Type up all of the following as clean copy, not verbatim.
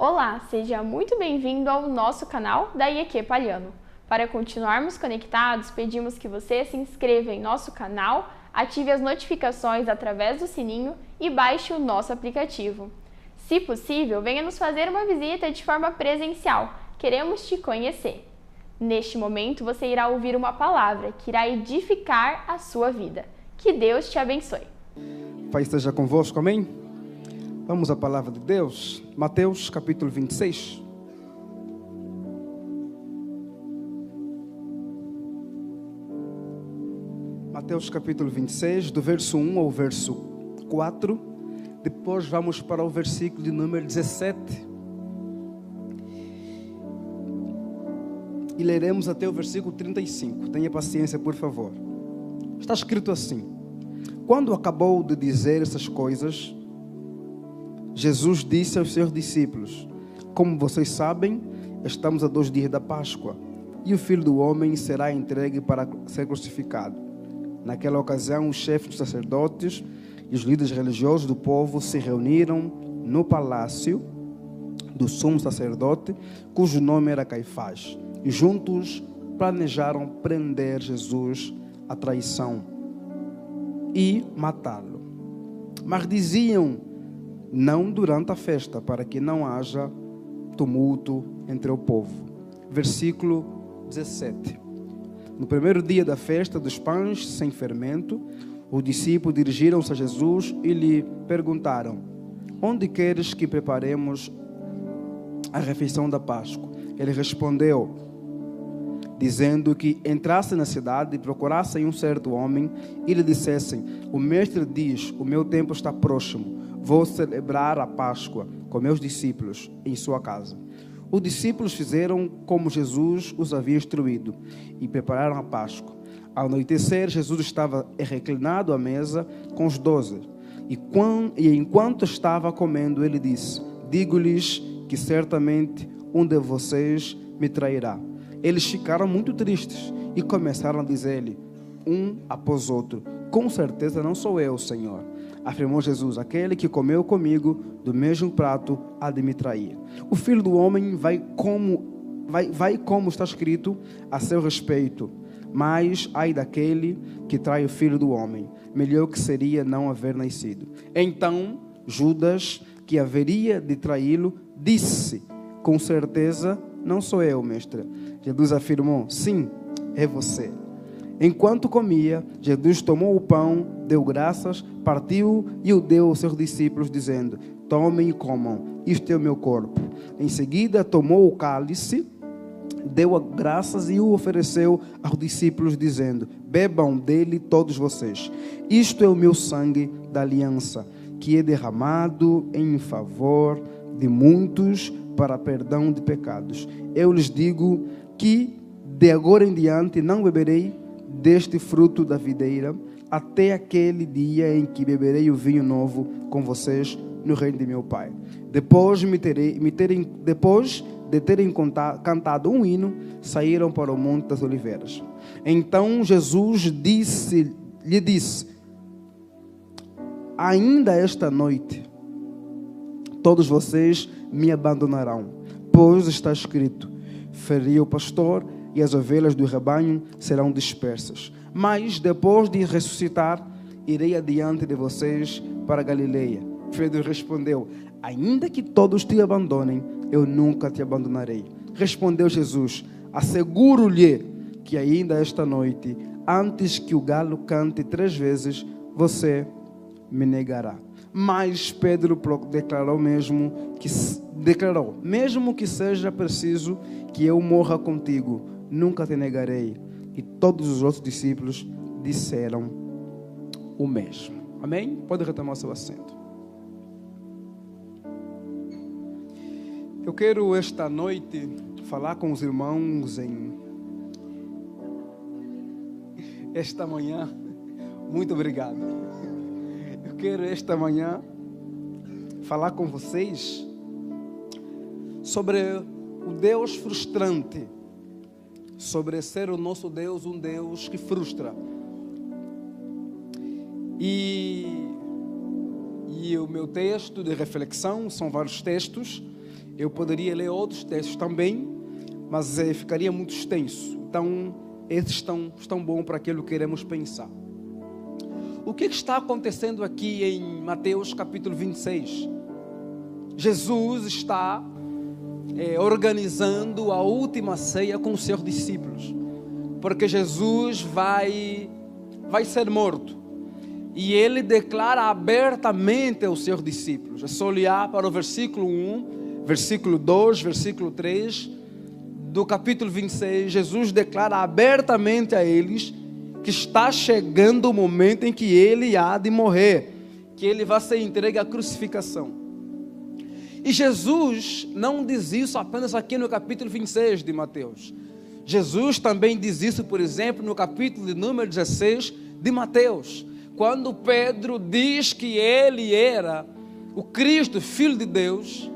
Olá, seja muito bem-vindo ao nosso canal da IEQ Palhano. Para continuarmos conectados, pedimos que você se inscreva em nosso canal, ative as notificações através do sininho e baixe o nosso aplicativo. Se possível, venha nos fazer uma visita de forma presencial. Queremos te conhecer. Neste momento, você irá ouvir uma palavra que irá edificar a sua vida. Que Deus te abençoe. Pai esteja convosco, amém? Vamos à palavra de Deus, Mateus capítulo 26. Mateus capítulo 26, do verso 1 ao verso 4. Depois vamos para o versículo de número 17. E leremos até o versículo 35. Tenha paciência, por favor. Está escrito assim: Quando acabou de dizer essas coisas, Jesus disse aos seus discípulos: Como vocês sabem, estamos a 2 dias da Páscoa, e o Filho do Homem será entregue para ser crucificado. Naquela ocasião, os chefes dos sacerdotes e os líderes religiosos do povo se reuniram no palácio do sumo sacerdote, cujo nome era Caifás, e juntos planejaram prender Jesus à traição e matá-lo. Mas diziam: não durante a festa, para que não haja tumulto entre o povo. Versículo 17. No primeiro dia da festa dos pães sem fermento, os discípulos dirigiram-se a Jesus e lhe perguntaram: onde queres que preparemos a refeição da Páscoa? Ele respondeu, dizendo que entrassem na cidade e procurassem um certo homem e lhe dissessem: o mestre diz, o meu tempo está próximo, vou celebrar a Páscoa com meus discípulos em sua casa. Os discípulos fizeram como Jesus os havia instruído e prepararam a Páscoa. Ao anoitecer, Jesus estava reclinado à mesa com os 12. E enquanto estava comendo, ele disse: digo-lhes que certamente um de vocês me trairá. Eles ficaram muito tristes e começaram a dizer-lhe, um após outro: com certeza não sou eu, Senhor. Afirmou Jesus: aquele que comeu comigo do mesmo prato há de me trair. O Filho do Homem vai como está escrito a seu respeito. Mas ai daquele que trai o Filho do Homem. Melhor que seria não haver nascido. Então Judas, que haveria de traí-lo, disse: com certeza não sou eu, mestre. Jesus afirmou: sim, é você. Enquanto comia, Jesus tomou o pão, deu graças, partiu e o deu aos seus discípulos, dizendo: tomem e comam, isto é o meu corpo. Em seguida tomou o cálice, deu graças e o ofereceu aos discípulos, dizendo: bebam dele todos vocês. Isto é o meu sangue da aliança, que é derramado em favor de muitos para perdão de pecados. Eu lhes digo que de agora em diante não beberei deste fruto da videira, até aquele dia em que beberei o vinho novo com vocês no reino de meu Pai. Depois de terem cantado um hino, saíram para o Monte das Oliveiras. Então Jesus lhe disse: ainda esta noite todos vocês me abandonarão, pois está escrito: feriu o pastor e as ovelhas do rebanho serão dispersas. Mas depois de ressuscitar, irei adiante de vocês para Galileia. Pedro respondeu: ainda que todos te abandonem, eu nunca te abandonarei. Respondeu Jesus: asseguro-lhe que ainda esta noite, antes que o galo cante 3 vezes, você me negará. Mas Pedro declarou, mesmo que seja preciso que eu morra contigo, nunca te negarei. E todos os outros discípulos disseram o mesmo. Amém? Pode retomar seu assento. Eu quero esta noite falar com os irmãos esta manhã. Muito obrigado. Eu quero esta manhã falar com vocês sobre o Deus frustrante, sobre ser o nosso Deus um Deus que frustra. E o meu texto de reflexão, são vários textos, Eu poderia ler outros textos também, mas ficaria muito extenso. Então, esses estão bons para aquilo que queremos pensar. O que está acontecendo aqui em Mateus capítulo 26? Jesus está organizando a última ceia com os seus discípulos, porque Jesus vai ser morto. E ele declara abertamente aos seus discípulos. É só olhar para o versículo 1, versículo 2, versículo 3 do capítulo 26. Jesus declara abertamente a eles que está chegando o momento em que ele há de morrer, que ele vai ser entregue à crucificação. E Jesus não diz isso apenas aqui no capítulo 26 de Mateus. Jesus também diz isso, por exemplo, no capítulo de número 16 de Mateus, quando Pedro diz que ele era o Cristo, Filho de Deus.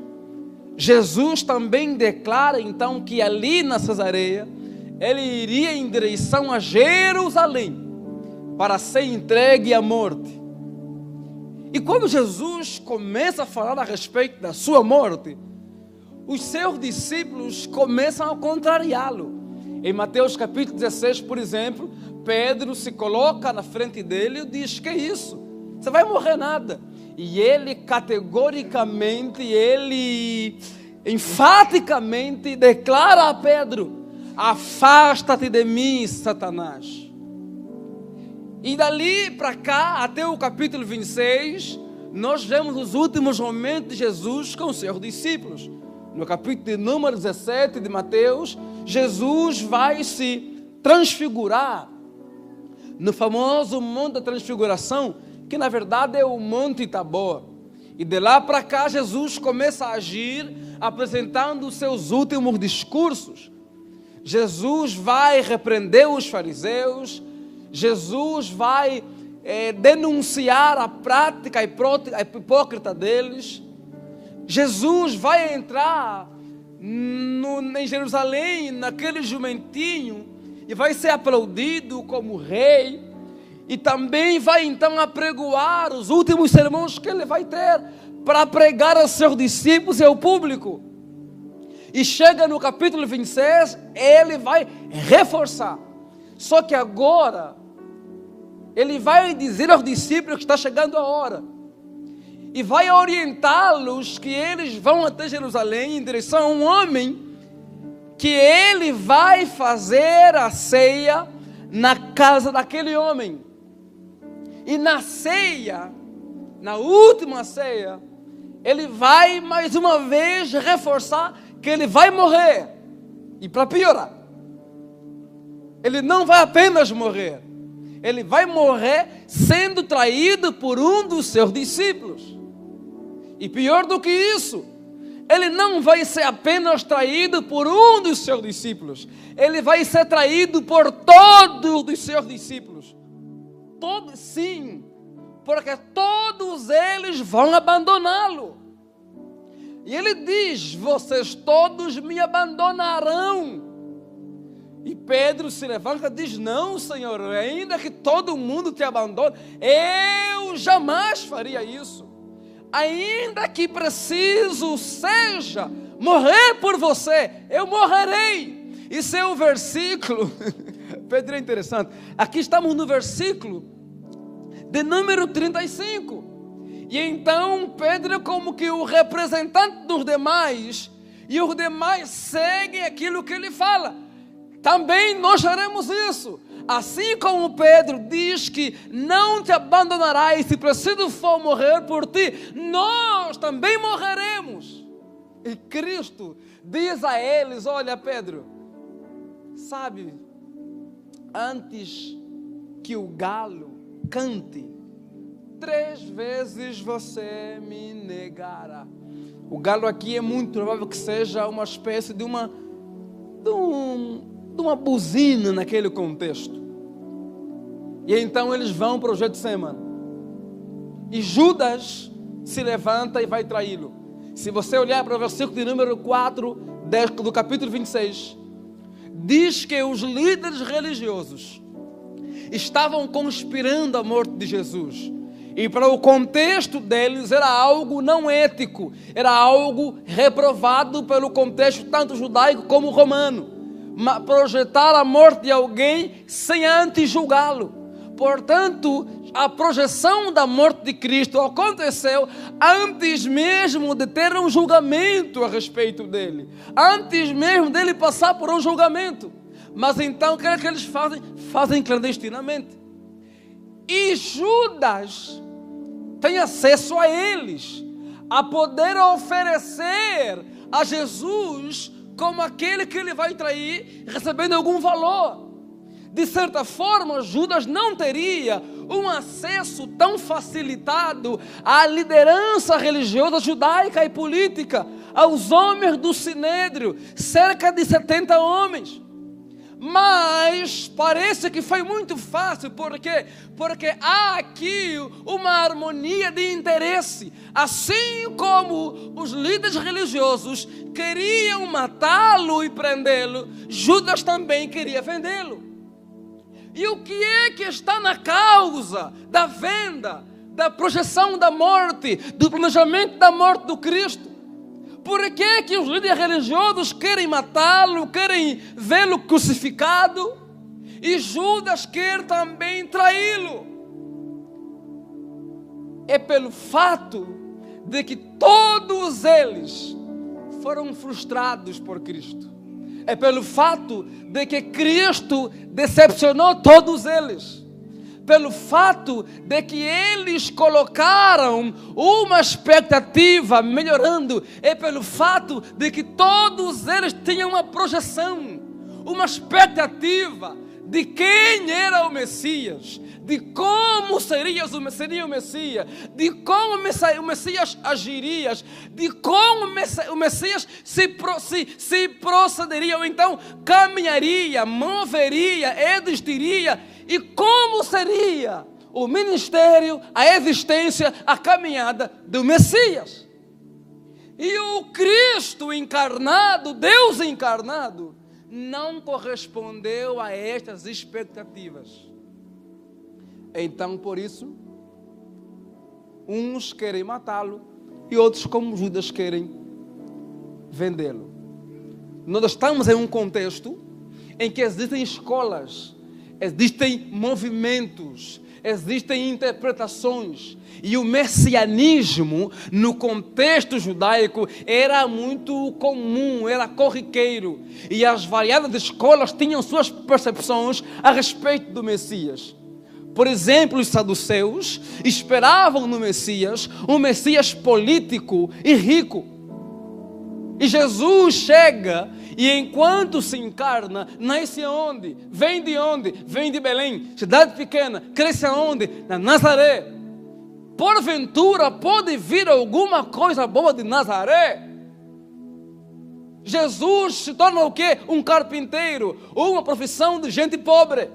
Jesus também declara então que ali na Cesareia ele iria em direção a Jerusalém para ser entregue à morte. E quando Jesus começa a falar a respeito da sua morte, os seus discípulos começam a contrariá-lo. Em Mateus capítulo 16, por exemplo, Pedro se coloca na frente dele e diz: que isso? Você vai morrer nada. E ele categoricamente, ele enfaticamente declara a Pedro: afasta-te de mim, Satanás. E dali para cá, até o capítulo 26, nós vemos os últimos momentos de Jesus com os seus discípulos. No capítulo de número 17 de Mateus, Jesus vai se transfigurar no famoso Monte da Transfiguração, que na verdade é o Monte Tabor. E de lá para cá, Jesus começa a agir, apresentando os seus últimos discursos. Jesus vai repreender os fariseus, Jesus vai denunciar a prática hipócrita deles. Jesus vai entrar em Jerusalém, naquele jumentinho, e vai ser aplaudido como rei, e também vai então apregoar os últimos sermões que ele vai ter para pregar aos seus discípulos e ao público. E chega no capítulo 26, ele vai reforçar. Só que agora, ele vai dizer aos discípulos que está chegando a hora. E vai orientá-los que eles vão até Jerusalém em direção a um homem que ele vai fazer a ceia na casa daquele homem. E na ceia, na última ceia, ele vai mais uma vez reforçar que ele vai morrer. E para piorar, ele não vai apenas morrer, ele vai morrer sendo traído por um dos seus discípulos. E pior do que isso, ele não vai ser apenas traído por um dos seus discípulos, ele vai ser traído por todos os seus discípulos. Todos, sim, porque todos eles vão abandoná-lo. E ele diz: vocês todos me abandonarão. E Pedro se levanta e diz: não, Senhor, ainda que todo mundo te abandone, eu jamais faria isso. Ainda que preciso seja morrer por você, eu morrerei. Isso é o versículo. Pedro é interessante. Aqui estamos no versículo de número 35. E então Pedro é como que o representante dos demais, e os demais seguem aquilo que ele fala. Também nós faremos isso. Assim como Pedro diz que não te abandonará, e se preciso for morrer por ti, nós também morreremos. E Cristo diz a eles: olha, Pedro, sabe, antes que o galo cante, 3 vezes você me negará. O galo aqui é muito provável que seja uma espécie de uma buzina naquele contexto. E então eles vão para o Getsemane. E Judas se levanta e vai traí-lo. Se você olhar para o versículo de número 4 do capítulo 26, diz que os líderes religiosos estavam conspirando a morte de Jesus. E para o contexto deles era algo não ético, era algo reprovado pelo contexto tanto judaico como romano. Projetar a morte de alguém sem antes julgá-lo. Portanto, a projeção da morte de Cristo aconteceu antes mesmo de ter um julgamento a respeito dele. Antes mesmo dele passar por um julgamento. Mas então, o que é que eles fazem? Fazem clandestinamente. E Judas tem acesso a eles, a poder oferecer a Jesus como aquele que ele vai trair, recebendo algum valor. De certa forma, Judas não teria um acesso tão facilitado à liderança religiosa judaica e política, aos homens do Sinédrio, cerca de 70 homens. Mas parece que foi muito fácil, por quê? Porque há aqui uma harmonia de interesse. Assim como os líderes religiosos queriam matá-lo e prendê-lo, Judas também queria vendê-lo. E o que é que está na causa da venda, da projeção da morte, do planejamento da morte do Cristo? Por que que os líderes religiosos querem matá-lo, querem vê-lo crucificado? E Judas quer também traí-lo. É pelo fato de que todos eles foram frustrados por Cristo. É pelo fato de que Cristo decepcionou todos eles. Pelo fato de que eles colocaram uma expectativa melhorando. É pelo fato de que todos eles tinham uma projeção, uma expectativa de quem era o Messias, de como seria o Messias, de como o Messias agiria, de como o Messias se procederia, ou então caminharia, moveria, existiria, e como seria o ministério, a existência, a caminhada do Messias. E o Cristo encarnado, Deus encarnado, não correspondeu a estas expectativas. Então, por isso, uns querem matá-lo e outros, como Judas, querem vendê-lo. Nós estamos em um contexto em que existem escolas, existem movimentos, existem interpretações. E o messianismo, no contexto judaico, era muito comum, era corriqueiro. E as variadas escolas tinham suas percepções a respeito do Messias. Por exemplo, os saduceus esperavam no Messias um Messias político e rico. E Jesus chega e enquanto se encarna, nasce aonde? Vem de onde? Vem de Belém, cidade pequena. Cresce aonde? Na Nazaré. Porventura pode vir alguma coisa boa de Nazaré? Jesus se torna o quê? Um carpinteiro, uma profissão de gente pobre.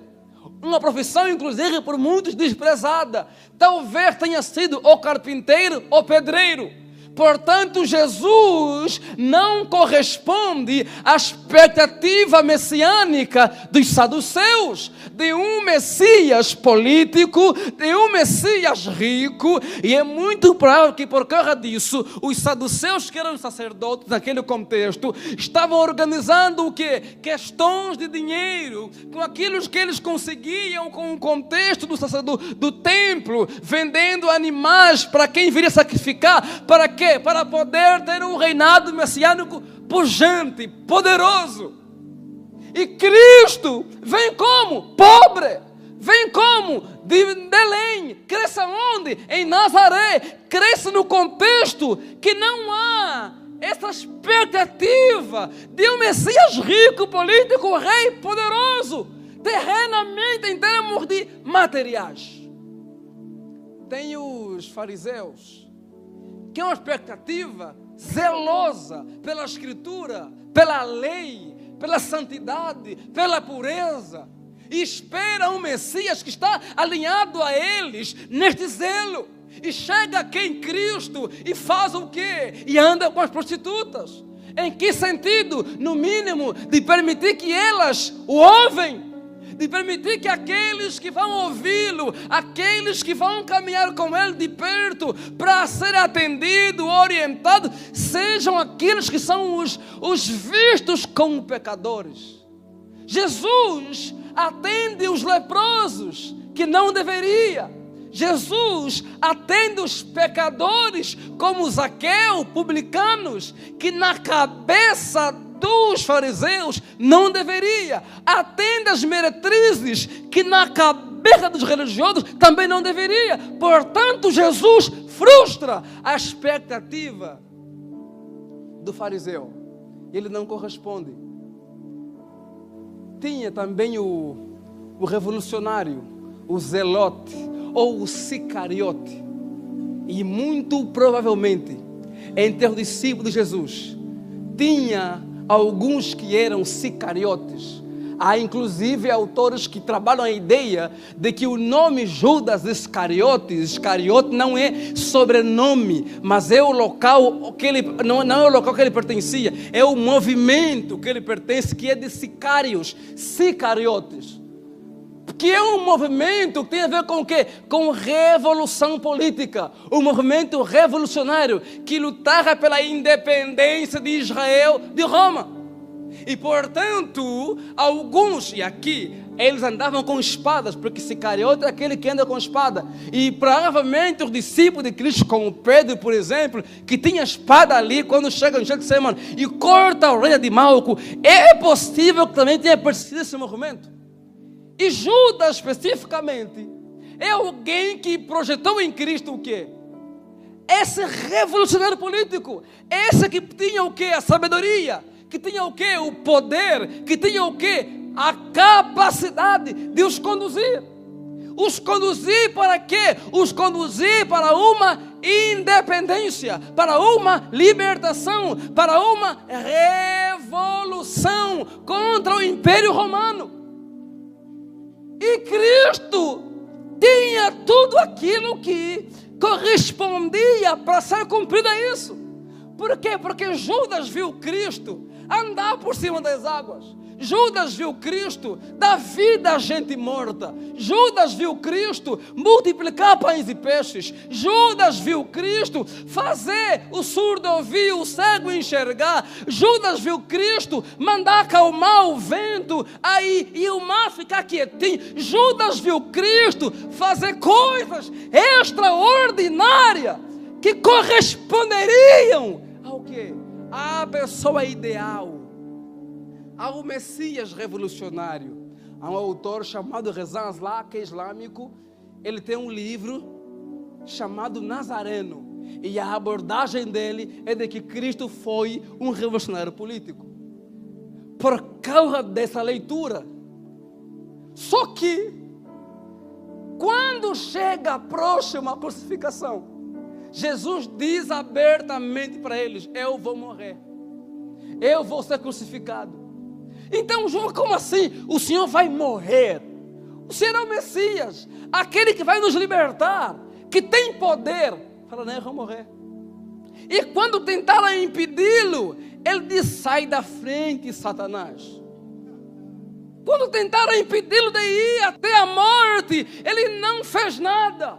Uma profissão, inclusive, por muitos desprezada. Talvez tenha sido o carpinteiro ou pedreiro. Portanto, Jesus não corresponde à expectativa messiânica dos saduceus, de um Messias político, de um Messias rico, e é muito provável que por causa disso, os saduceus, que eram sacerdotes naquele contexto, estavam organizando o quê? Questões de dinheiro, com aquilo que eles conseguiam com o contexto do templo, vendendo animais para quem viria sacrificar, para quê? Para poder ter um reinado messiânico pujante, poderoso. E Cristo vem como? Pobre. Vem como? De Belém. Cresce onde? Em Nazaré. Cresce no contexto que não há essa expectativa de um Messias rico, político, rei, poderoso, terrenamente em termos de materiais. Tem os fariseus, que é uma expectativa zelosa pela Escritura, pela lei, pela santidade, pela pureza, e espera um Messias que está alinhado a eles neste zelo, e chega aqui em Cristo e faz o quê? E anda com as prostitutas. Em que sentido? No mínimo, de permitir que elas o ouvem, de permitir que aqueles que vão ouvi-lo, aqueles que vão caminhar com ele de perto, para ser atendido, orientado, sejam aqueles que são os vistos como pecadores. Jesus atende os leprosos, que não deveria. Jesus atende os pecadores, como Zaqueu, publicanos, que na cabeça dos fariseus não deveria. Atende as meretrizes, que na cabeça dos religiosos também não deveria. Portanto, Jesus frustra a expectativa do fariseu. Ele não corresponde. Tinha também o revolucionário, o zelote ou o sicariote. E muito provavelmente, entre os discípulos de Jesus, tinha alguns que eram sicariotes. Há inclusive autores que trabalham a ideia de que o nome Judas Iscariote não é sobrenome, mas é o local que ele, não é o local que ele pertencia, é o movimento que ele pertence, que é de sicários, sicariotes. Que é um movimento que tem a ver com o quê? Com revolução política. Um movimento revolucionário que lutava pela independência de Israel de Roma. E portanto, alguns, e aqui, eles andavam com espadas, porque sicariote é aquele que anda com espada. E provavelmente os discípulos de Cristo, como Pedro, por exemplo, que tinha espada ali, quando chega no Getsemane e corta a orelha de Malco, é possível que também tenha percebido esse movimento. E Judas, especificamente, é alguém que projetou em Cristo o quê? Esse revolucionário político, esse que tinha o quê? A sabedoria, que tinha o quê? O poder, que tinha o quê? A capacidade de os conduzir. Os conduzir para quê? Os conduzir para uma independência, para uma libertação, para uma revolução contra o Império Romano. E Cristo tinha tudo aquilo que correspondia para ser cumprido a isso. Por quê? Porque Judas viu Cristo andar por cima das águas. Judas viu Cristo dar vida a gente morta. Judas viu Cristo multiplicar pães e peixes. Judas viu Cristo fazer o surdo ouvir, o cego enxergar. Judas viu Cristo mandar acalmar o vento aí, e o mar ficar quietinho. Judas viu Cristo fazer coisas extraordinárias que corresponderiam ao quê? À pessoa ideal, ao Messias revolucionário. Há um autor chamado Rezan Aslan, que é islâmico. Ele tem um livro chamado Nazareno, e a abordagem dele é de que Cristo foi um revolucionário político. Por causa dessa leitura. Só que, quando chega próximo à crucificação, Jesus diz abertamente para eles: eu vou morrer, eu vou ser crucificado. Então, João, como assim? O Senhor vai morrer? O Senhor é o Messias, aquele que vai nos libertar, que tem poder. Fala, não, eu vou morrer. E quando tentaram impedi-lo, ele diz: sai da frente, Satanás. Quando tentaram impedi-lo de ir até a morte, ele não fez nada.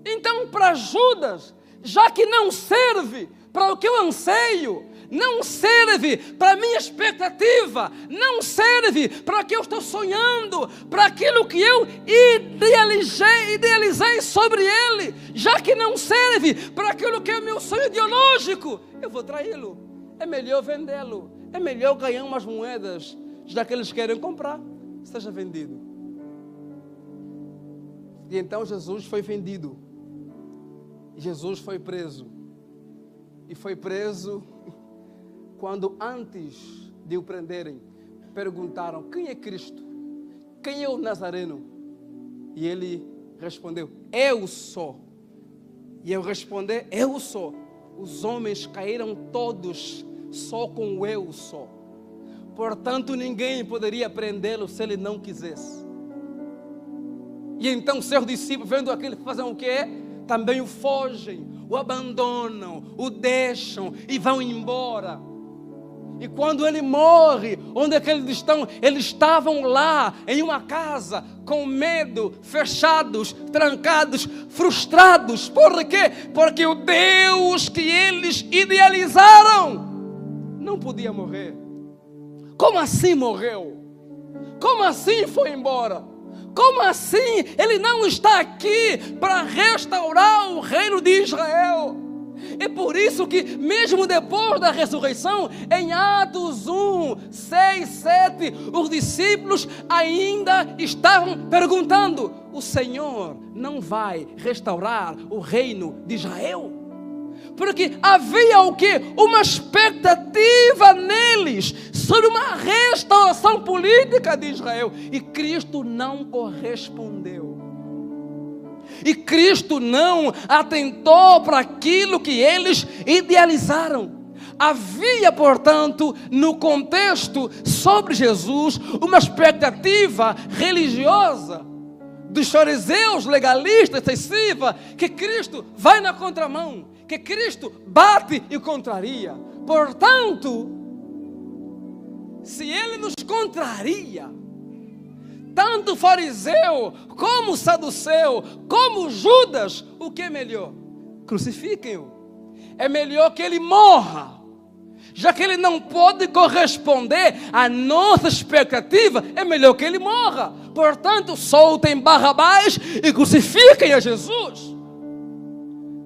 Então, para Judas, já que não serve para o que eu anseio, não serve para a minha expectativa, não serve para o que eu estou sonhando, para aquilo que eu idealizei sobre ele, já que não serve para aquilo que é o meu sonho ideológico, eu vou traí-lo. É melhor vendê-lo, é melhor ganhar umas moedas, já que eles querem comprar, seja vendido. E então Jesus foi vendido, Jesus foi preso, e foi preso quando, antes de o prenderem, perguntaram: quem é Cristo? Quem é o Nazareno? E ele respondeu: eu sou. E eu responder: eu sou. Os homens caíram todos só com o eu sou. Portanto, ninguém poderia prendê-lo se ele não quisesse. E então seus discípulos, vendo aquilo, fazem o quê? Também o fogem, o abandonam, o deixam e vão embora. E quando ele morre, onde é que eles estão? Eles estavam lá, em uma casa, com medo, fechados, trancados, frustrados. Por quê? Porque o Deus que eles idealizaram não podia morrer. Como assim morreu? Como assim foi embora? Como assim ele não está aqui para restaurar o reino de Israel? É por isso que mesmo depois da ressurreição, em Atos 1, 6, 7, os discípulos ainda estavam perguntando: o Senhor não vai restaurar o reino de Israel? Porque havia o quê? Uma expectativa neles sobre uma restauração política de Israel. E Cristo não correspondeu. E Cristo não atentou para aquilo que eles idealizaram. Havia, portanto, no contexto sobre Jesus, uma expectativa religiosa dos fariseus legalistas excessiva, que Cristo vai na contramão, que Cristo bate e contraria. Portanto, se ele nos contraria, tanto fariseu, como saduceu, como Judas, o que é melhor? Crucifiquem-o. É melhor que ele morra, já que ele não pode corresponder à nossa expectativa, é melhor que ele morra. Portanto, soltem Barrabás e crucifiquem a Jesus.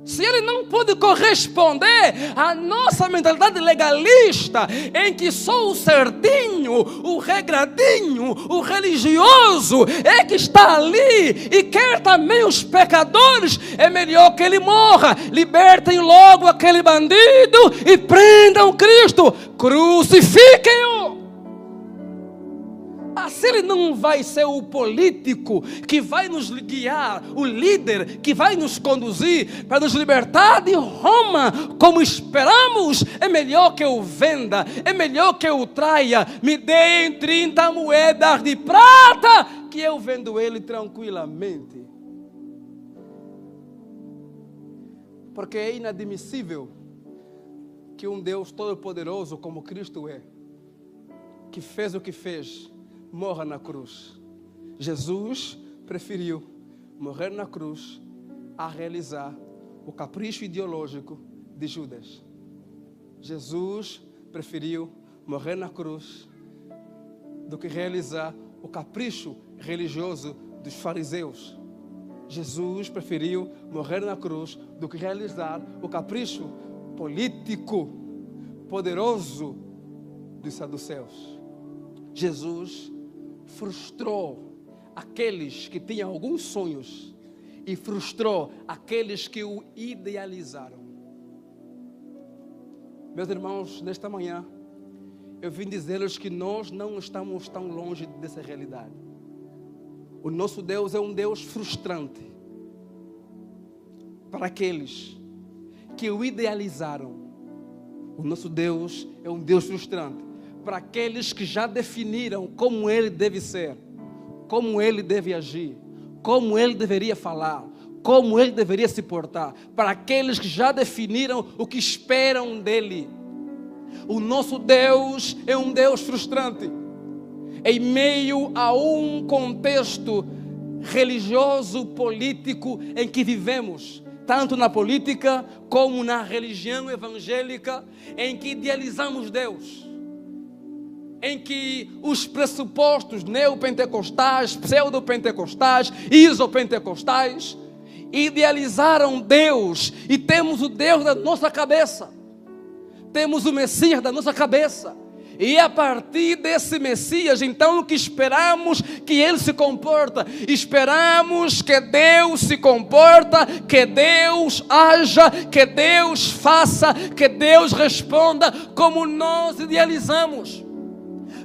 Se ele não pode corresponder à nossa mentalidade legalista, em que só o certinho, o regradinho, o religioso é que está ali e quer também os pecadores, é melhor que ele morra. Libertem logo aquele bandido e prendam Cristo, crucifiquem-o. Se ele não vai ser o político que vai nos guiar, o líder que vai nos conduzir para nos libertar de Roma, como esperamos, é melhor que eu venda, é melhor que eu traia. Me deem 30 moedas de prata, que eu vendo ele tranquilamente. Porque é inadmissível que um Deus todo-poderoso como Cristo é, que fez o que fez, morra na cruz. Jesus preferiu morrer na cruz a realizar o capricho ideológico de Judas. Jesus preferiu morrer na cruz do que realizar o capricho religioso dos fariseus. Jesus preferiu morrer na cruz do que realizar o capricho político poderoso dos saduceus. Jesus frustrou aqueles que tinham alguns sonhos e frustrou aqueles que o idealizaram. Meus irmãos, nesta manhã eu vim dizer-lhes que nós não estamos tão longe dessa realidade. O nosso Deus é um Deus frustrante para aqueles que o idealizaram. O nosso Deus é um Deus frustrante para aqueles que já definiram como Ele deve ser, como Ele deve agir, como Ele deveria falar, como Ele deveria se portar, para aqueles que já definiram o que esperam dEle. O nosso Deus é um Deus frustrante. Em meio a um contexto religioso, político em que vivemos, tanto na política como na religião evangélica, em que idealizamos Deus, em que os pressupostos neopentecostais, pseudopentecostais, isopentecostais idealizaram Deus, e temos o Deus da nossa cabeça, temos o Messias da nossa cabeça, e a partir desse Messias, então, o que esperamos que Ele se comporta? Esperamos que Deus se comporta, que Deus haja, que Deus faça, que Deus responda como nós idealizamos.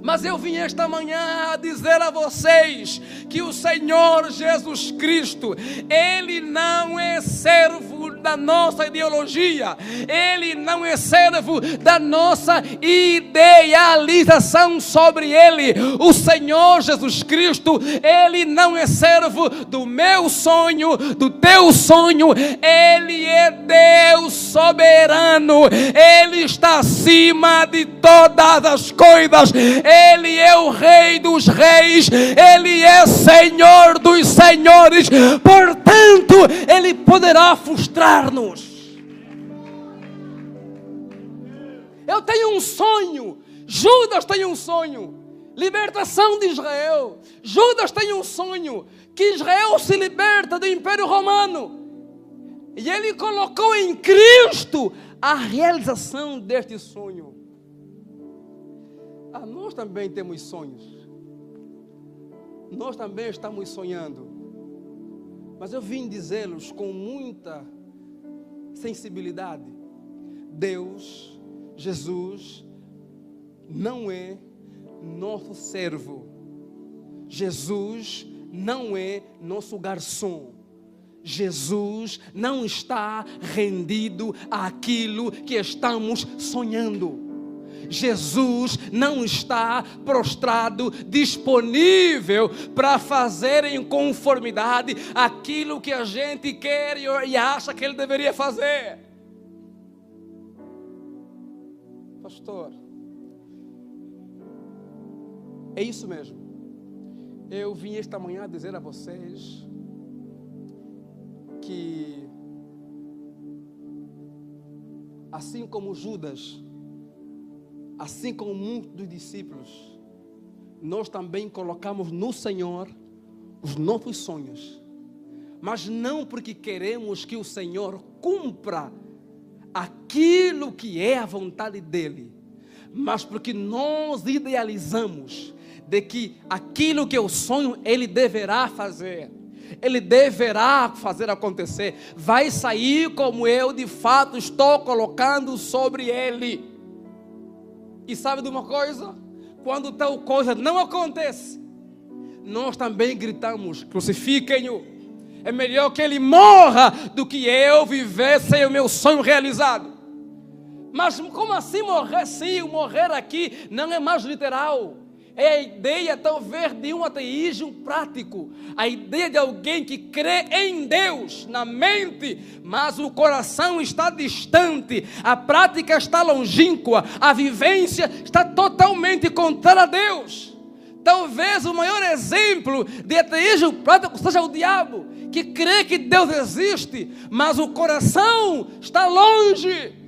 Mas eu vim esta manhã a dizer a vocês que o Senhor Jesus Cristo, Ele não é servo da nossa ideologia. Ele não é servo da nossa idealização sobre Ele. O Senhor Jesus Cristo, Ele não é servo do meu sonho, do teu sonho. Ele é Deus soberano. Ele está acima de todas as coisas. Ele é o Rei dos Reis. Ele é Senhor dos Senhores. Portanto, Ele poderá frustrar-nos. Eu tenho um sonho. Judas tem um sonho. Libertação de Israel. Judas tem um sonho. Que Israel se liberta do Império Romano. E ele colocou em Cristo a realização deste sonho. Nós também temos sonhos. Nós também estamos sonhando. Mas eu vim dizê-los com muita sensibilidade. Deus, Jesus, não é nosso servo. Jesus não é nosso garçom. Jesus não está rendido àquilo que estamos sonhando. Jesus não está prostrado, disponível para fazer em conformidade aquilo que a gente quer e acha que Ele deveria fazer. Pastor, é isso mesmo. Eu vim esta manhã dizer a vocês que, assim como Judas, assim como muitos dos discípulos, nós também colocamos no Senhor os nossos sonhos, mas não porque queremos que o Senhor cumpra aquilo que é a vontade dEle, mas porque nós idealizamos de que aquilo que eu sonho, Ele deverá fazer. Ele deverá fazer acontecer. Vai sair como eu de fato estou colocando sobre Ele. E sabe de uma coisa? Quando tal coisa não acontece, nós também gritamos: crucifiquem-o. É melhor que Ele morra do que eu viver sem o meu sonho realizado. Mas como assim morrer? Sim, o morrer aqui não é mais literal. É a ideia talvez de um ateísmo prático. A ideia de alguém que crê em Deus na mente, mas o coração está distante. A prática está longínqua. A vivência está totalmente contrária a Deus. Talvez o maior exemplo de ateísmo prático seja o diabo, que crê que Deus existe, mas o coração está longe.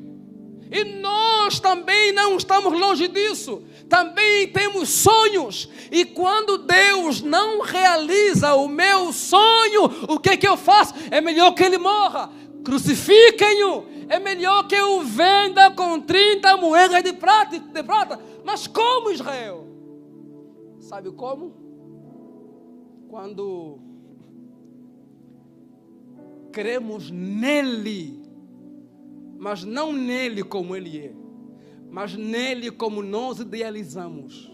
E nós também não estamos longe disso. Também temos sonhos. E quando Deus não realiza o meu sonho, o que é que eu faço? É melhor que Ele morra. Crucifiquem-o. É melhor que eu venda com 30 moedas de prata. Mas como, Israel? Sabe como? Quando cremos nele, mas não nele como Ele é, mas nele como nós idealizamos,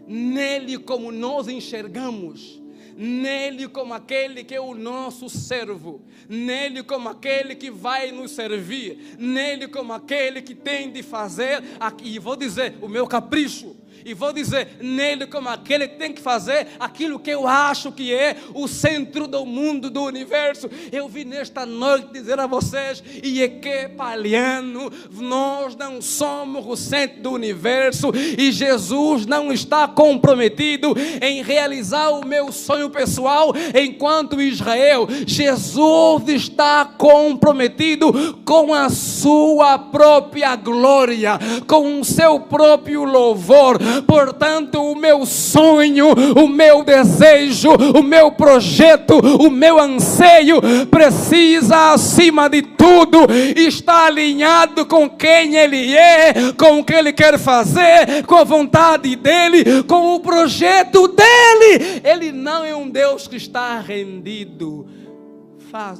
nele como nós enxergamos, nele como aquele que é o nosso servo, nele como aquele que vai nos servir, nele como aquele que tem de fazer, e vou dizer, o meu capricho. E vou dizer, nele como aquele que tem que fazer aquilo que eu acho que é o centro do mundo, do universo. Eu vim nesta noite dizer a vocês, IEQ Palhano, nós não somos o centro do universo. E Jesus não está comprometido em realizar o meu sonho pessoal enquanto Israel. Jesus está comprometido com a sua própria glória, com o seu próprio louvor. Portanto, o meu sonho, o meu desejo, o meu projeto, o meu anseio precisa, acima de tudo, estar alinhado com quem Ele é, com o que Ele quer fazer, com a vontade dEle, com o projeto dEle. Ele não é um Deus que está rendido.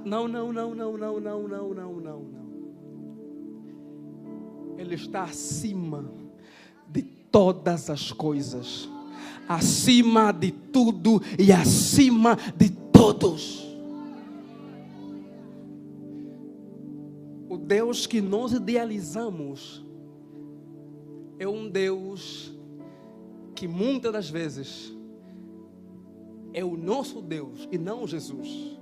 Não. Ele está acima de todas as coisas, acima de tudo e acima de todos. Deus que nós idealizamos é um Deus que muitas das vezes é o nosso Deus e não Jesus.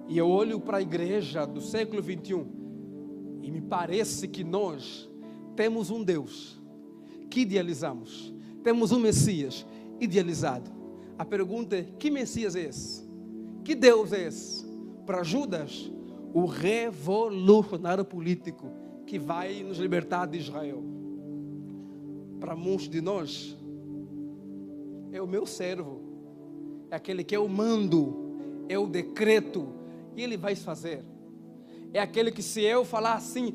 E eu olho para a igreja do século 21 e me parece que nós temos um Deus que idealizamos, temos um Messias idealizado. A pergunta é: que Messias é esse? Que Deus é esse? Para Judas, o revolucionário político que vai nos libertar de Israel. Para muitos de nós, é o meu servo, é aquele que eu mando, é o decreto, e ele vai fazer. É aquele que, se eu falar assim,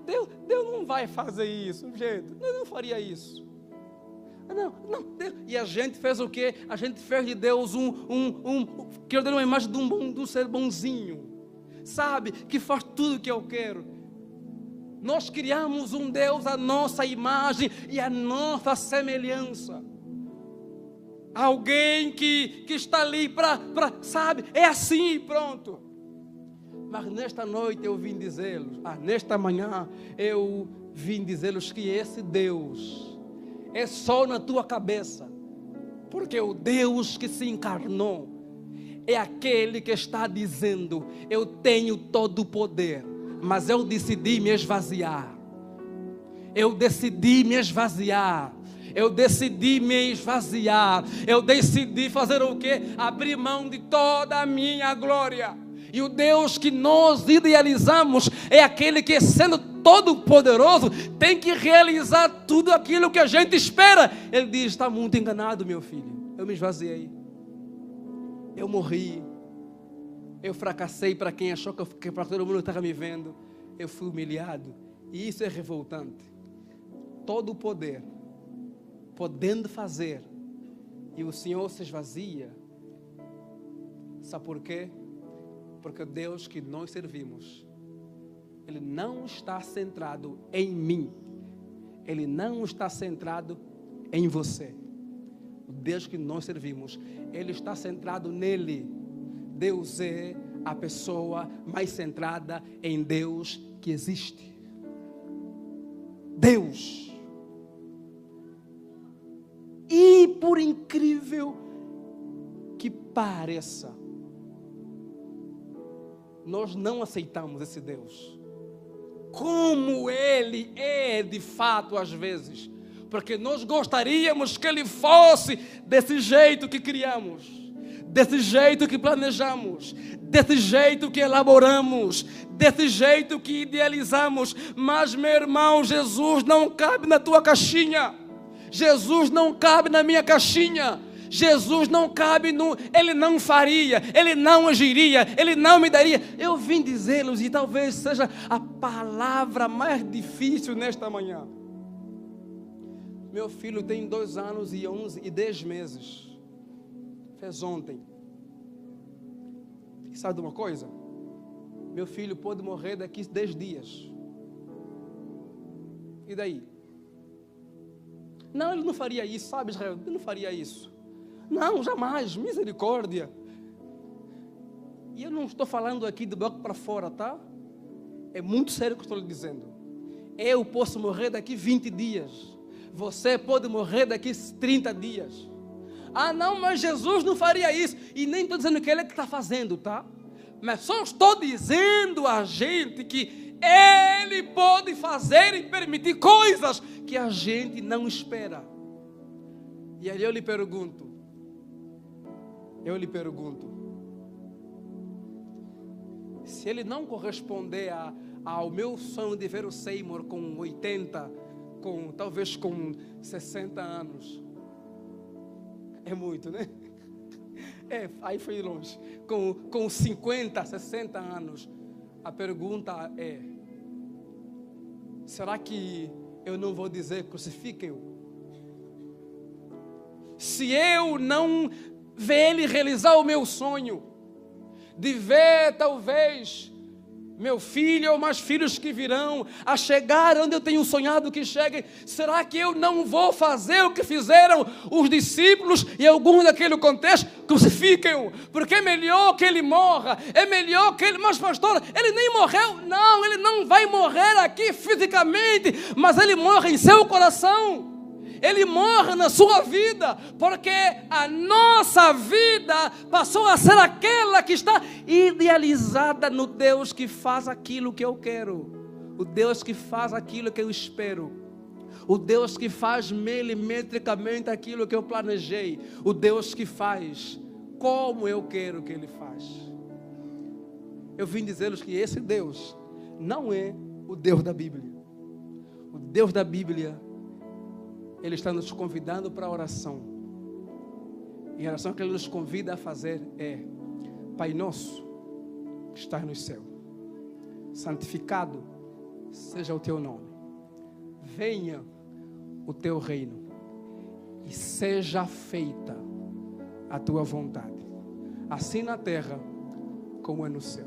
Deus não vai fazer isso, gente, Deus não faria isso. Não, Deus. E a gente fez o quê? A gente fez de Deus quero dar uma imagem de um ser bonzinho, sabe, que faz tudo o que eu quero. Nós criamos um Deus à nossa imagem e à nossa semelhança. Alguém que está ali para, sabe, é assim e pronto. Mas nesta noite eu vim dizê-los, nesta manhã eu vim dizê-los que esse Deus é só na tua cabeça. Porque o Deus que se encarnou é aquele que está dizendo: eu tenho todo o poder, mas eu decidi me esvaziar. Eu decidi me esvaziar. Eu decidi me esvaziar. Eu decidi fazer o quê? Abrir mão de toda a minha glória. E o Deus que nós idealizamos é aquele que, sendo todo poderoso, tem que realizar tudo aquilo que a gente espera. Ele diz: está muito enganado, meu filho. Eu me esvaziei. Eu morri. Eu fracassei para quem achou que para todo mundo estava me vendo. Eu fui humilhado. E isso é revoltante. Todo o poder, podendo fazer, e o Senhor se esvazia. Sabe por quê? Porque o Deus que nós servimos, Ele não está centrado em mim. Ele não está centrado em você. O Deus que nós servimos, Ele está centrado nele. Deus é a pessoa mais centrada em Deus que existe. Deus. E por incrível que pareça, nós não aceitamos esse Deus como Ele é de fato às vezes, porque nós gostaríamos que Ele fosse desse jeito que criamos, desse jeito que planejamos, desse jeito que elaboramos, desse jeito que idealizamos. Mas, meu irmão, Jesus não cabe na tua caixinha. Jesus não cabe na minha caixinha. Jesus não cabe Ele não faria, Ele não agiria, Ele não me daria. Eu vim dizê-los, e talvez seja a palavra mais difícil nesta manhã. Meu filho tem 2 anos e 11 e 10 meses. Fez ontem. E sabe de uma coisa? Meu filho pode morrer daqui 10 dias. E daí? Não, ele não faria isso, sabe, Israel? Ele não faria isso. Não, jamais, misericórdia. E eu não estou falando aqui de boca para fora, tá? É muito sério o que eu estou lhe dizendo. Eu posso morrer daqui 20 dias. Você pode morrer daqui 30 dias. Não, mas Jesus não faria isso. E nem estou dizendo que Ele é que está fazendo, tá? Mas só estou dizendo a gente que Ele pode fazer e permitir coisas que a gente não espera. E aí eu lhe pergunto, se Ele não corresponder ao meu sonho de ver o Seymour com 80, talvez com 60 anos, é muito, né? Aí foi longe. Com 50, 60 anos, a pergunta é: será que eu não vou dizer crucifiquem-o? Se eu não ver Ele realizar o meu sonho de ver talvez meu filho ou mais filhos que virão, a chegar onde eu tenho sonhado que cheguem, será que eu não vou fazer o que fizeram os discípulos e alguns daquele contexto? Crucifiquem-o, porque é melhor que ele morra, é melhor que ele... Mas pastor, ele nem morreu. Não, ele não vai morrer aqui fisicamente, mas ele morre em seu coração. Ele morre na sua vida, porque a nossa vida passou a ser aquela que está idealizada no Deus que faz aquilo que eu quero, o Deus que faz aquilo que eu espero, o Deus que faz milimetricamente aquilo que eu planejei, o Deus que faz como eu quero que Ele faz. Eu vim dizer-lhes que esse Deus não é o Deus da Bíblia. O Deus da Bíblia, Ele está nos convidando para a oração. E a oração que Ele nos convida a fazer é: Pai nosso, que estás no céu, santificado seja o teu nome. Venha o teu reino e seja feita a tua vontade, assim na terra como é no céu.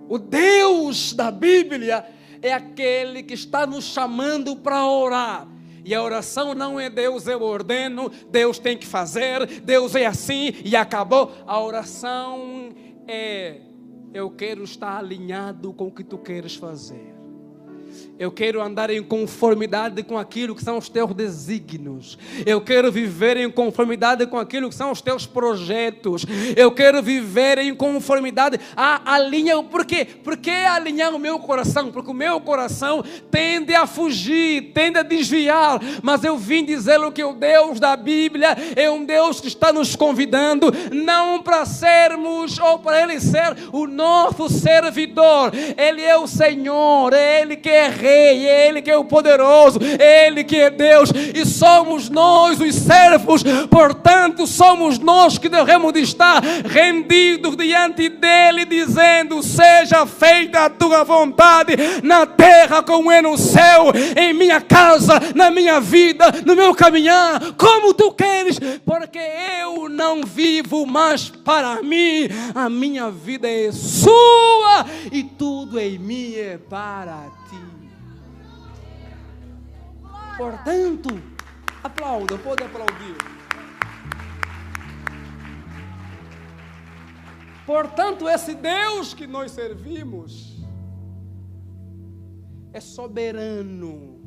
O Deus da Bíblia é aquele que está nos chamando para orar. E a oração não é Deus, eu ordeno, Deus tem que fazer, Deus é assim e acabou. A oração é: eu quero estar alinhado com o que tu queres fazer. Eu quero andar em conformidade com aquilo que são os teus desígnios. Eu quero viver em conformidade com aquilo que são os teus projetos. Eu quero viver em conformidade. Alinha, por quê? Por que alinhar o meu coração? Porque o meu coração tende a fugir, tende a desviar. Mas eu vim dizer-lhe que o Deus da Bíblia é um Deus que está nos convidando, não para sermos, ou para Ele ser o nosso servidor. Ele é o Senhor, é Ele que é Rei, é Ele que é o poderoso, é Ele que é Deus, e somos nós os servos. Portanto, somos nós que devemos de estar rendidos diante dEle, dizendo: seja feita a tua vontade, na terra como é no céu, em minha casa, na minha vida, no meu caminhar, como tu queres, porque eu não vivo mais para mim, a minha vida é sua e tudo em mim é para ti. Portanto, aplauda, pode aplaudir. Portanto, esse Deus que nós servimos é soberano.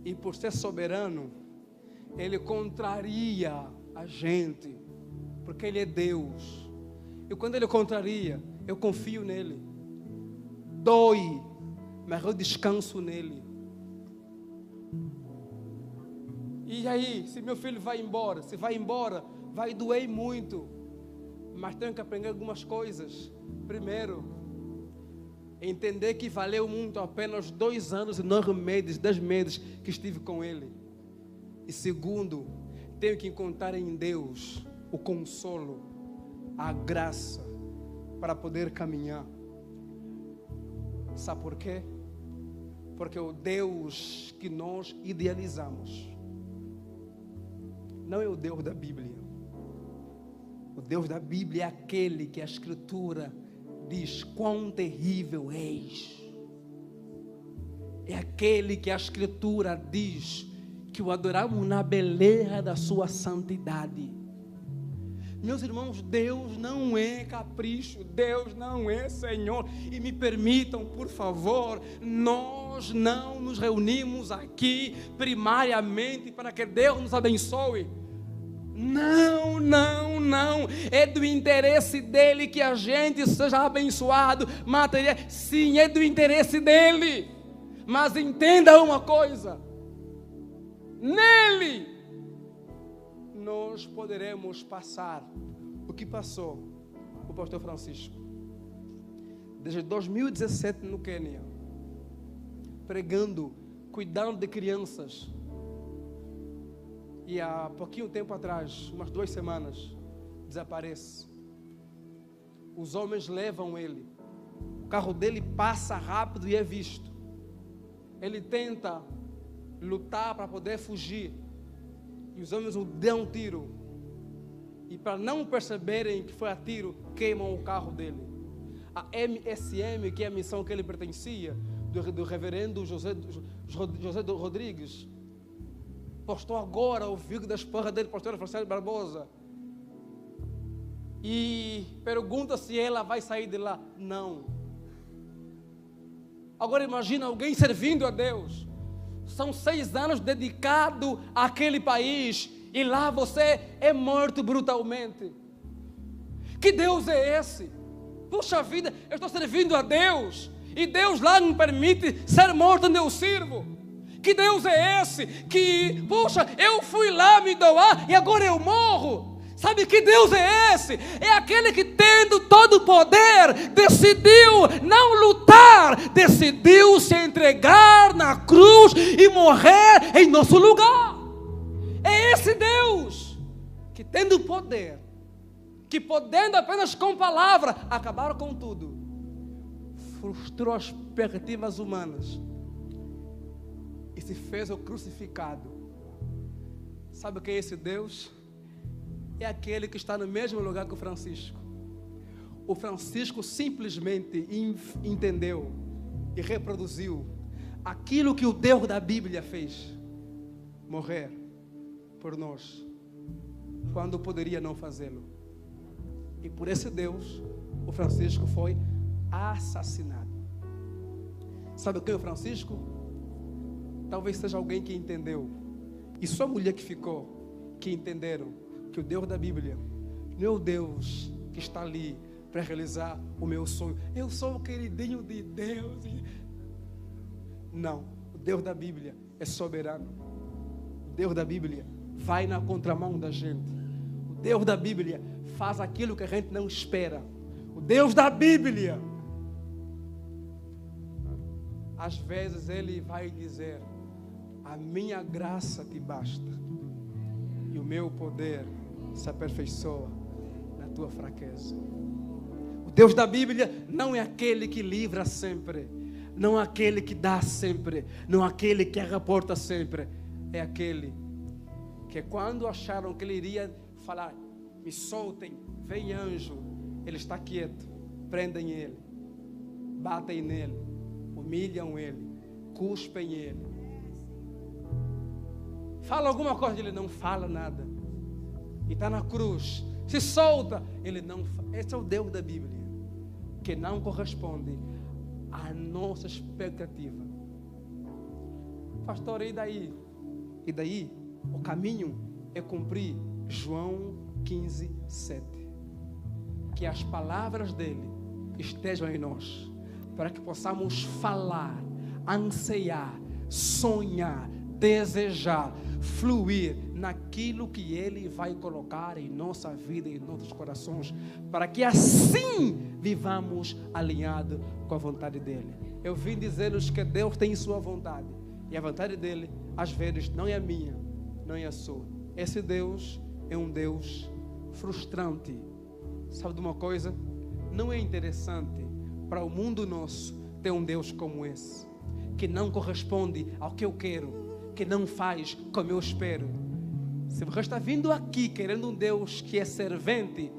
E por ser soberano, Ele contraria a gente, porque Ele é Deus. E quando Ele contraria, eu confio nele. Dói, mas eu descanso nele. E aí, se meu filho vai embora, se vai embora, vai doer muito. Mas tenho que aprender algumas coisas. Primeiro, entender que valeu muito apenas 2 anos e 9 meses, 10 meses que estive com ele. E segundo, tenho que encontrar em Deus o consolo, a graça para poder caminhar. Sabe por quê? Porque o Deus que nós idealizamos não é o Deus da Bíblia. O Deus da Bíblia é aquele que a Escritura diz: quão terrível és. É aquele que a Escritura diz que o adoramos na beleza da sua santidade. Meus irmãos, Deus não é capricho, Deus não é Senhor. E me permitam, por favor, nós não nos reunimos aqui primariamente para que Deus nos abençoe. Não, não, não. É do interesse dEle que a gente seja abençoado material. Sim, é do interesse dEle. Mas entenda uma coisa: nele nós poderemos passar o que passou o pastor Francisco desde 2017 no Quênia, pregando, cuidando de crianças. E há pouquinho tempo atrás, umas 2 semanas, desaparece. Os homens levam ele, o carro dele passa rápido e é visto. Ele tenta lutar para poder fugir, e os homens o dão um tiro E para não perceberem que foi a tiro, queimam o carro dele. A MSM, que é a missão que ele pertencia, do reverendo José Rodrigues, postou agora o vídeo da esposa dele, pastora Francine Barbosa. E pergunta se ela vai sair de lá. Não. Agora imagina alguém servindo a Deus. São 6 anos dedicado àquele país. E lá você é morto brutalmente. Que Deus é esse? Puxa vida, eu estou servindo a Deus. E Deus lá me permite ser morto onde eu sirvo. Que Deus é esse? Que, puxa, eu fui lá me doar e agora eu morro. Sabe que Deus é esse? É aquele que, tendo todo o poder, decidiu não lutar, decidiu se entregar na cruz e morrer em nosso lugar. É esse Deus que, tendo poder, que podendo apenas com palavra acabar com tudo, frustrou as expectativas humanas e se fez o crucificado. Sabe o que é esse Deus? É aquele que está no mesmo lugar que o Francisco. O Francisco simplesmente entendeu e reproduziu aquilo que o Deus da Bíblia fez: morrer por nós, quando poderia não fazê-lo. E por esse Deus, o Francisco foi assassinado. Sabe o que é o Francisco? Talvez seja alguém que entendeu, e só a mulher que ficou, que entenderam que o Deus da Bíblia não é o Deus que está ali para realizar o meu sonho. Eu sou o queridinho de Deus. Não, o Deus da Bíblia é soberano. O Deus da Bíblia vai na contramão da gente. O Deus da Bíblia faz aquilo que a gente não espera. O Deus da Bíblia, às vezes Ele vai dizer: a minha graça te basta, e o meu poder se aperfeiçoa na tua fraqueza. O Deus da Bíblia não é aquele que livra sempre, não é aquele que dá sempre, não é aquele que abre a porta sempre. É aquele que, quando acharam que Ele iria falar: me soltem, vem anjo, Ele está quieto. Prendem Ele, batem nele, humilham Ele, cuspem Ele. Fala alguma coisa, Ele não fala nada. E está na cruz, se solta, Ele não fala. Esse é o Deus da Bíblia, que não corresponde à nossa expectativa. Pastor, e daí? E daí, o caminho é cumprir João 15:7. Que as palavras dele estejam em nós, para que possamos falar, anseiar, sonhar, desejar, fluir naquilo que Ele vai colocar em nossa vida e em nossos corações, para que assim vivamos alinhados com a vontade dEle. Eu vim dizer-lhes que Deus tem sua vontade, e a vontade dEle, às vezes, não é a minha, não é a sua. Esse Deus é um Deus frustrante. Sabe de uma coisa? Não é interessante para o mundo nosso ter um Deus como esse, que não corresponde ao que eu quero, que não faz como eu espero. Se você está vindo aqui querendo um Deus que é servente,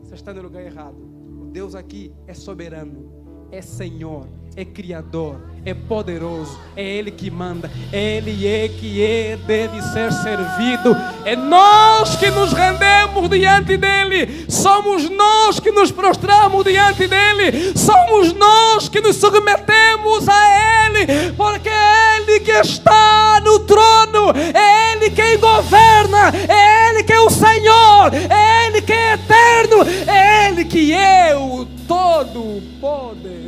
você está no lugar errado. O Deus aqui é soberano, é Senhor, é Criador, é poderoso, é Ele que manda, Ele é que deve ser servido. É nós que nos rendemos diante dEle, somos nós que nos prostramos diante dEle, somos nós que nos submetemos a Ele, porque é Ele que está no trono, é Ele quem governa, é Ele que é o Senhor, é Ele que é eterno, é Ele que é o Todo-Poderoso.